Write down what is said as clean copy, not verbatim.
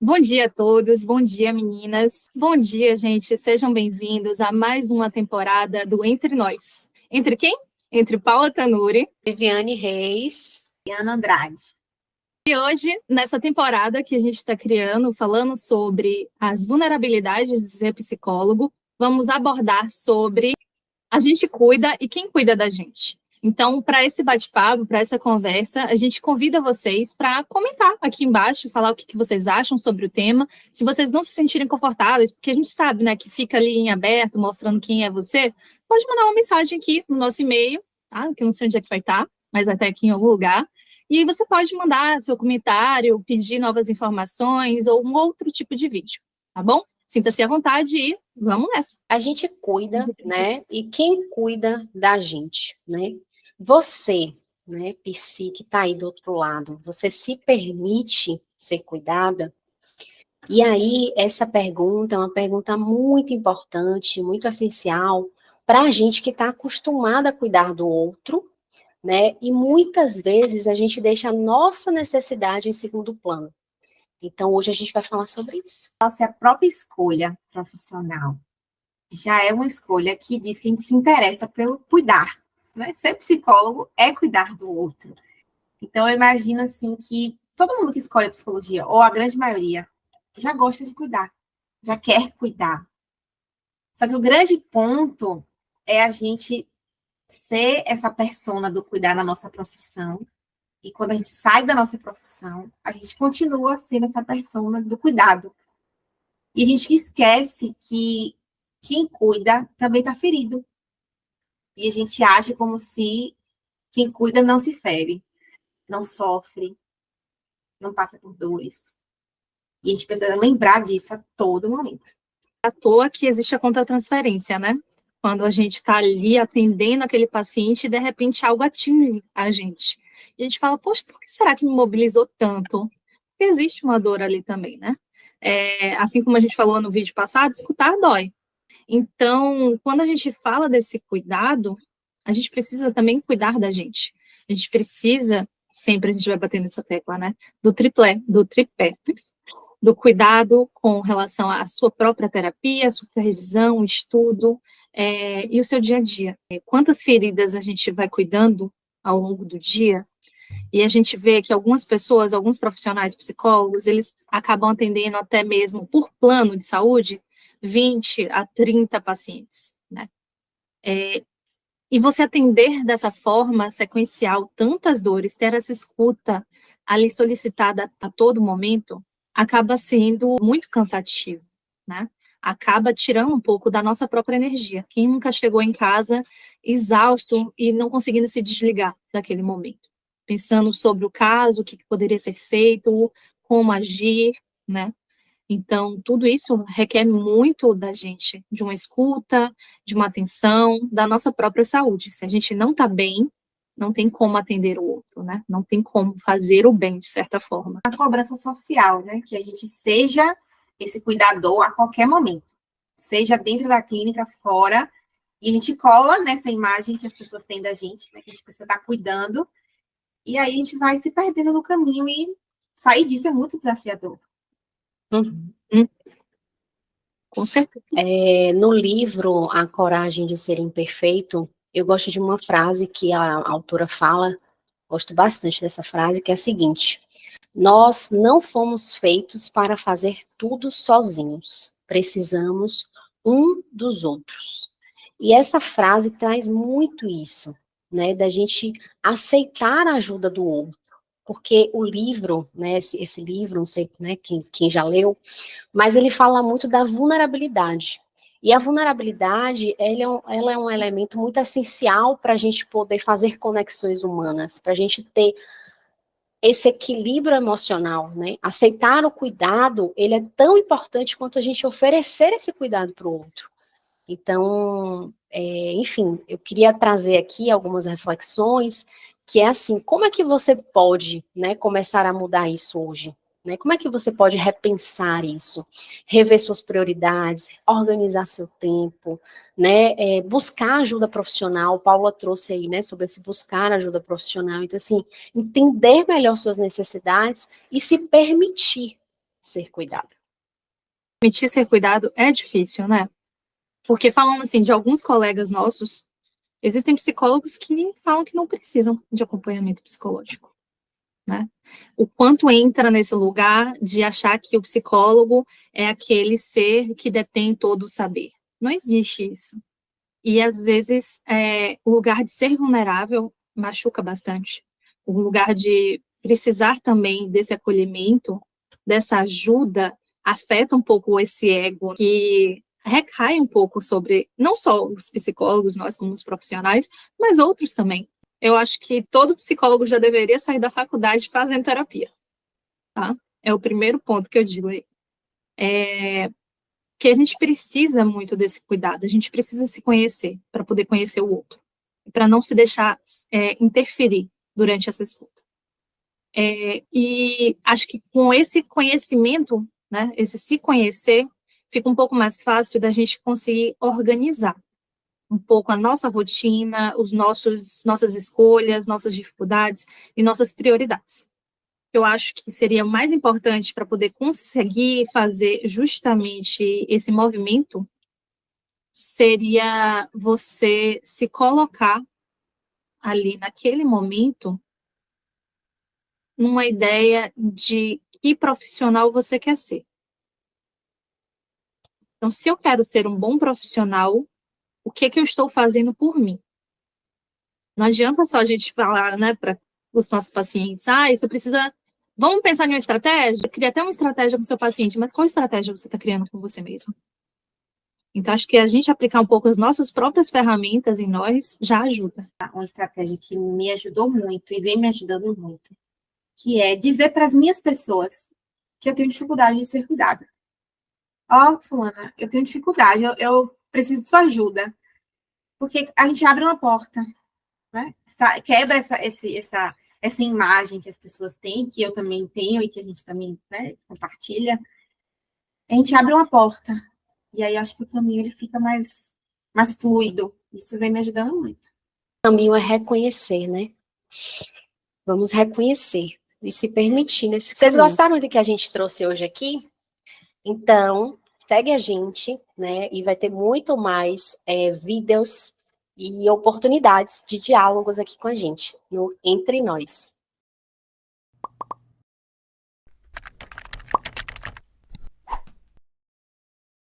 Bom dia a todos, bom dia meninas, bom dia gente, sejam bem-vindos a mais uma temporada do Entre Nós. Entre quem? Entre Paula Tanuri, Viviane Reis e Ana Andrade. E hoje, nessa temporada que a gente está criando, falando sobre as vulnerabilidades de ser psicólogo, vamos abordar sobre a gente cuida e quem cuida da gente. Então, para esse bate-papo, para essa conversa, a gente convida vocês para comentar aqui embaixo, falar o que vocês acham sobre o tema. Se vocês não se sentirem confortáveis, porque a gente sabe, né, que fica ali em aberto, mostrando quem é você, pode mandar uma mensagem aqui no nosso e-mail, tá? Que eu não sei onde é que vai estar, mas até aqui em algum lugar. E aí você pode mandar seu comentário, pedir novas informações ou um outro tipo de vídeo, tá bom? Sinta-se à vontade e vamos nessa. A gente cuida, né? E quem cuida da gente, né? Você, né, psi, que está aí do outro lado, você se permite ser cuidada? E aí, essa pergunta é uma pergunta muito importante, muito essencial para a gente que está acostumada a cuidar do outro, né? E muitas vezes a gente deixa a nossa necessidade em segundo plano. Então, hoje a gente vai falar sobre isso. Nossa própria escolha profissional já é uma escolha que diz que a gente se interessa pelo cuidar, né? Ser psicólogo é cuidar do outro. Então, eu imagino, assim, que todo mundo que escolhe a psicologia, ou a grande maioria, já gosta de cuidar, já quer cuidar. Só que o grande ponto é a gente ser essa persona do cuidar na nossa profissão. E quando a gente sai da nossa profissão, a gente continua sendo essa persona do cuidado. E a gente esquece que quem cuida também está ferido. E a gente age como se quem cuida não se fere, não sofre, não passa por dores. E a gente precisa lembrar disso a todo momento. À toa que existe a contratransferência, né? Quando a gente está ali atendendo aquele paciente e de repente algo atinge a gente. E a gente fala, poxa, por que será que me mobilizou tanto? Porque existe uma dor ali também, né? Assim como a gente falou no vídeo passado, escutar dói. Então, quando a gente fala desse cuidado, a gente precisa também cuidar da gente. A gente precisa, sempre a gente vai bater nessa tecla, né? Do tripé, do cuidado com relação à sua própria terapia, supervisão, estudo, e o seu dia a dia. Quantas feridas a gente vai cuidando ao longo do dia, e a gente vê que algumas pessoas, alguns profissionais psicólogos, eles acabam atendendo até mesmo por plano de saúde, 20 a 30 pacientes, né? E você atender dessa forma sequencial tantas dores, ter essa escuta ali solicitada a todo momento, acaba sendo muito cansativo, né? Acaba tirando um pouco da nossa própria energia. Quem nunca chegou em casa exausto e não conseguindo se desligar daquele momento? Pensando sobre o caso, o que poderia ser feito, como agir, né? Então, tudo isso requer muito da gente, de uma escuta, de uma atenção, da nossa própria saúde. Se a gente não está bem, não tem como atender o outro, né? Não tem como fazer o bem, de certa forma. A cobrança social, né? Que a gente seja esse cuidador a qualquer momento. Seja dentro da clínica, fora. E a gente cola nessa imagem que as pessoas têm da gente, né? Que a gente precisa estar cuidando. E aí a gente vai se perdendo no caminho e sair disso é muito desafiador. Com certeza. No livro A Coragem de Ser Imperfeito, eu gosto de uma frase que a autora fala, gosto bastante dessa frase, que é a seguinte: nós não fomos feitos para fazer tudo sozinhos, precisamos um dos outros. E essa frase traz muito isso, né, da gente aceitar a ajuda do outro, porque o livro, né, esse livro, não sei, né, quem já leu, mas ele fala muito da vulnerabilidade. E a vulnerabilidade, ela é um elemento muito essencial para a gente poder fazer conexões humanas, para a gente ter esse equilíbrio emocional, né? Aceitar o cuidado, ele é tão importante quanto a gente oferecer esse cuidado para o outro. Então, enfim, eu queria trazer aqui algumas reflexões, que é assim, como é que você pode, né, começar a mudar isso hoje? Né? Como é que você pode repensar isso? Rever suas prioridades, organizar seu tempo, né? Buscar ajuda profissional, Paula trouxe aí, né, sobre esse buscar ajuda profissional. Então, assim, entender melhor suas necessidades e se permitir, ser cuidada. Permitir ser cuidado é difícil, né? Porque falando assim, de alguns colegas nossos, existem psicólogos que falam que não precisam de acompanhamento psicológico, né? O quanto entra nesse lugar de achar que o psicólogo é aquele ser que detém todo o saber. Não existe isso. E, às vezes, o lugar de ser vulnerável machuca bastante. O lugar de precisar também desse acolhimento, dessa ajuda, afeta um pouco esse ego que recai um pouco sobre, não só os psicólogos, nós como os profissionais, mas outros também. Eu acho que todo psicólogo já deveria sair da faculdade fazendo terapia, tá? É o primeiro ponto que eu digo aí. Que a gente precisa muito desse cuidado, a gente precisa se conhecer para poder conhecer o outro, para não se deixar interferir durante essa escuta. E acho que com esse conhecimento, né, esse se conhecer, fica um pouco mais fácil da gente conseguir organizar um pouco a nossa rotina, nossas escolhas, nossas dificuldades e nossas prioridades. Eu acho que seria mais importante para poder conseguir fazer justamente esse movimento seria você se colocar ali naquele momento numa ideia de que profissional você quer ser. Então, se eu quero ser um bom profissional, o que eu estou fazendo por mim? Não adianta só a gente falar, né, para os nossos pacientes, isso precisa. Vamos pensar em uma estratégia? Cria até uma estratégia com o seu paciente, mas qual estratégia você está criando com você mesmo? Então, acho que a gente aplicar um pouco as nossas próprias ferramentas em nós já ajuda. Uma estratégia que me ajudou muito e vem me ajudando muito, que é dizer para as minhas pessoas que eu tenho dificuldade de ser cuidada. Fulana, eu tenho dificuldade, eu preciso de sua ajuda. Porque a gente abre uma porta, né? Quebra essa imagem que as pessoas têm, que eu também tenho e que a gente também, né, compartilha. A gente abre uma porta. E aí acho que o caminho ele fica mais fluido. Isso vem me ajudando muito. O caminho é reconhecer, né? Vamos reconhecer e se permitir nesse caminho. Vocês gostaram do que a gente trouxe hoje aqui? Então, segue a gente, né? E vai ter muito mais vídeos e oportunidades de diálogos aqui com a gente, no Entre Nós.